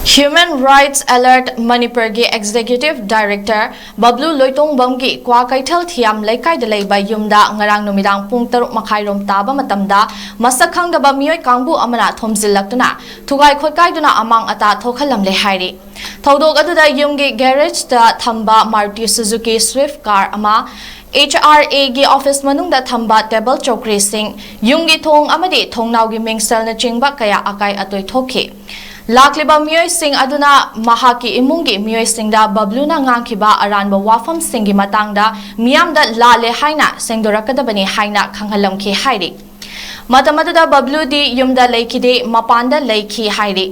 Human Rights Alert Manipur gi Executive Director 𝗨𝗡𝗛𝗧𝗛𝗡𝗦 gi 𝗨𝗥𝗚𝗚𝗧𝗏 ꯂꯩꯀꯥꯏꯗ ꯂꯩꯕ ꯌꯨꯝꯗ ꯉꯔꯥꯡ ꯅꯨꯃꯤꯗꯥꯡ ꯄꯨꯡ 6:30 ꯇꯥꯕ ꯃꯇꯝꯗ ꯃꯁꯛ ꯈꯪꯗꯕ ꯃꯤꯑꯣꯏ ꯀꯥꯡꯕꯨ ꯑꯃꯅ ꯊꯣꯝꯖꯤꯜꯂꯛꯇꯨꯅ ꯊꯨꯒꯥꯏ ꯈꯣꯠꯀꯥꯏꯗꯨꯅ ꯑꯃꯥꯡ ꯑꯇꯥ ꯊꯣꯛꯍꯜꯂꯝꯂꯦ ꯍꯥꯏꯔꯤ꯫ ꯊꯧꯗꯣꯛ ꯑꯗꯨꯗ ꯌꯨꯝꯒꯤ ꯒꯦꯔꯦꯖꯇ ꯊꯝꯕ ꯃꯥꯔꯨꯇꯤ ꯁꯨꯖꯨꯀꯤ ꯁ꯭ꯋꯤꯐꯠ ꯀꯥꯔ ꯑꯃ, ꯍ꯭ꯔꯥ ꯒꯤ ꯑꯣꯐꯤꯁ ꯃꯅꯨꯡꯗ ꯊꯝꯕ ꯇꯦꯕꯜ ꯆꯧꯀ꯭ꯔꯤꯁꯤꯡ, ꯌꯨꯝꯒꯤ ꯊꯣꯡ ꯑꯃꯗꯤ ꯊꯣꯡꯅꯥꯎꯒꯤ ꯃꯤꯡꯁꯦꯜꯅꯆꯤꯡꯕ ꯀꯌꯥ ꯑꯀꯥꯏ ꯑꯇꯣꯏ ꯊꯣꯛꯈꯤ꯫ ꯂꯥꯛꯂꯤꯕ ꯃꯤꯑꯣꯏꯁꯤꯡ ꯑꯗꯨꯅ ꯃꯍꯥꯛꯀꯤ ꯏꯃꯨꯡꯒꯤ ꯃꯤꯑꯣꯏꯁꯤꯡꯗ ꯕꯕ꯭ꯂꯨꯅ ꯉꯥꯡꯈꯤꯕ ꯑꯔꯥꯟꯕ ꯋꯥꯐꯝꯁꯤꯡꯒꯤ ꯃꯇꯥꯡꯗ ꯃꯤꯌꯥꯝꯗ ꯂꯥꯜꯂꯦ ꯍꯥꯏꯅ ꯁꯦꯡꯗꯣꯔꯛꯀꯗꯕꯅꯤ ꯍꯥꯏꯅ ꯈꯪꯍꯜꯂꯝꯈꯤ ꯍꯥꯏꯔꯤ꯫ ꯃꯇꯝ ꯑꯗꯨꯗ ꯕꯕ꯭ꯂꯨꯗꯤ ꯌꯨꯝꯗ ꯂꯩꯈꯤꯗꯦ, ꯃꯄꯥꯟꯗ ꯂꯩꯈꯤ ꯍꯥꯏꯔꯤ꯫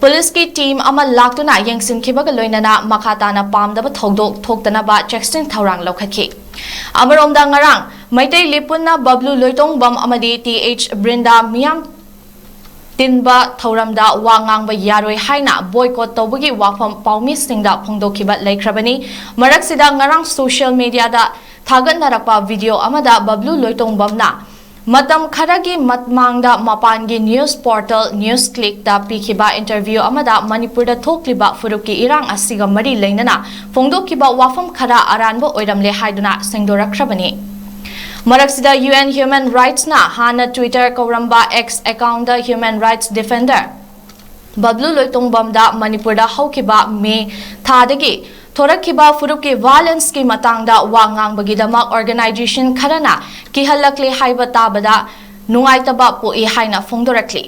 ꯄꯨꯂꯤꯁꯀꯤ ꯇꯤꯝ ꯑꯃ ꯂꯥꯛꯇꯨꯅ ꯌꯦꯡꯁꯤꯟꯈꯤꯕꯒ ꯂꯣꯏꯅꯅ ꯃꯈꯥ ꯇꯥꯅ ꯄꯥꯝꯗꯕ ꯊꯧꯗꯣꯛ ꯊꯣꯛꯇꯅꯕ ꯆꯦꯛꯁꯤꯟ ꯊꯧꯔꯥꯡ ꯂꯧꯈꯠꯈꯤ꯫ ꯑꯃꯔꯣꯝꯗ ꯉꯔꯥꯡ ꯃꯩꯇꯩ ꯂꯤꯄꯨꯟꯅ 𝗨𝗡𝗛𝗪 ꯑꯃꯗꯤ 𝗕𝗥𝗚𝗔𝗕𝗟 ꯃꯤꯌꯥꯝ ꯇꯤꯟꯕ ꯊꯧꯔꯝꯗ ꯋꯥ ꯉꯥꯡꯕ ꯌꯥꯔꯣꯏ ꯍꯥꯏꯅ ꯕꯣꯏꯀꯣꯠ ꯇꯧꯕꯒꯤ ꯋꯥꯐꯝ ꯄꯥꯎꯃꯤꯁꯤꯡꯗ ꯐꯣꯡꯗꯣꯛꯈꯤꯕ ꯂꯩꯈ꯭ꯔꯕꯅꯤ꯫ ꯃꯔꯛꯁꯤꯗ ꯉꯔꯥꯡ ꯁꯣꯁꯤꯌꯦꯜ ꯃꯤꯗꯤꯌꯥꯗ ꯊꯥꯒꯠꯅꯔꯛꯄ ꯚꯤꯗꯤꯑꯣ ꯑꯃꯗ 𝗨𝗡𝗛𝗪ꯅ ꯃꯇꯝ ꯈꯔꯒꯤ ꯃꯃꯥꯡꯗ ꯃꯄꯥꯟꯒꯤ ꯅ꯭ꯌꯨꯁ ꯄꯣꯔꯇꯦꯜ ꯅ꯭ꯌꯨꯁ_ꯀ꯭ꯂꯤꯛꯇ ꯄꯤꯈꯤꯕ ꯏꯟꯇꯔꯚ꯭ꯌꯨ ꯑꯃꯗ ꯃꯅꯤꯄꯨꯔꯗ ꯊꯣꯛꯂꯤꯕ ꯐꯨꯔꯨꯞꯀꯤ ꯏꯔꯥꯡ ꯑꯁꯤꯒ ꯃꯔꯤ ꯂꯩꯅꯅ ꯐꯣꯡꯗꯣꯛꯈꯤꯕ ꯋꯥꯐꯝ ꯈꯔ ꯑꯔꯥꯟꯕ ꯑꯣꯏꯔꯝꯂꯦ ꯍꯥꯏꯗꯨꯅ ꯁꯦꯡꯗꯣꯔꯛꯈ꯭ꯔꯕꯅꯤ꯫ ꯃꯔꯛꯁꯤꯗ ꯌꯨꯑꯦꯟ ꯍ꯭ꯌꯨꯃꯦꯟ ꯔꯥꯏꯠꯁꯅ ꯍꯥꯟꯅ ꯇ꯭ꯋꯤꯇꯔ ꯀꯧꯔꯝꯕ ꯑꯦꯛꯁ ꯑꯦꯀꯥꯎꯟꯗ ꯍ꯭ꯌꯨꯃꯦꯟ ꯔꯥꯏꯠꯁ ꯗꯤꯐꯦꯟꯗꯔ 𝗨𝗡𝗛𝗪ꯗ ꯃꯅꯤꯄꯨꯔꯗ ꯍꯧꯈꯤꯕ ꯃꯦ ꯊꯥꯗꯒꯤ ꯊꯣꯔꯛꯈꯤꯕ ꯐꯨꯔꯨꯞꯀꯤ ꯚꯥꯏꯑꯣꯂꯦꯟꯁꯀꯤ ꯃꯇꯥꯡꯗ ꯋꯥ ꯉꯥꯡꯕꯒꯤꯗꯃꯛ ꯑꯣꯔꯒꯅꯥꯏꯖꯦꯁꯟ ꯈꯔꯅ ꯀꯤꯍꯜꯂꯛꯂꯦ ꯍꯥꯏꯕ ꯇꯥꯕꯗ ꯅꯨꯡꯉꯥꯏꯇꯕ ꯄꯣꯛꯏ ꯍꯥꯏꯅ ꯐꯣꯡꯗꯣꯔꯛꯂꯤ꯫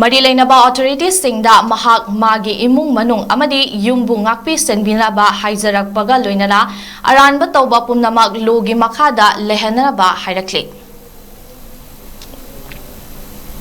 ꯃꯔꯤ ꯂꯩꯅꯕ ꯑꯣꯊꯣꯔꯤꯇꯤꯁꯤꯡꯗ ꯃꯍꯥꯛ ꯃꯥꯒꯤ ꯏꯃꯨꯡ ꯃꯅꯨꯡ ꯑꯃꯗꯤ ꯌꯨꯝꯕꯨ ꯉꯥꯛꯄꯤ ꯁꯦꯟꯕꯤꯅꯕ ꯍꯥꯏꯖꯔꯛꯄꯒ ꯂꯣꯏꯅꯅ ꯑꯔꯥꯟꯕ ꯇꯧꯕ ꯄꯨꯝꯅꯃꯛ ꯂꯣꯒꯤ ꯃꯈꯥꯗ ꯂꯩꯍꯟꯅꯕ ꯍꯥꯏꯔꯛꯂꯤ꯫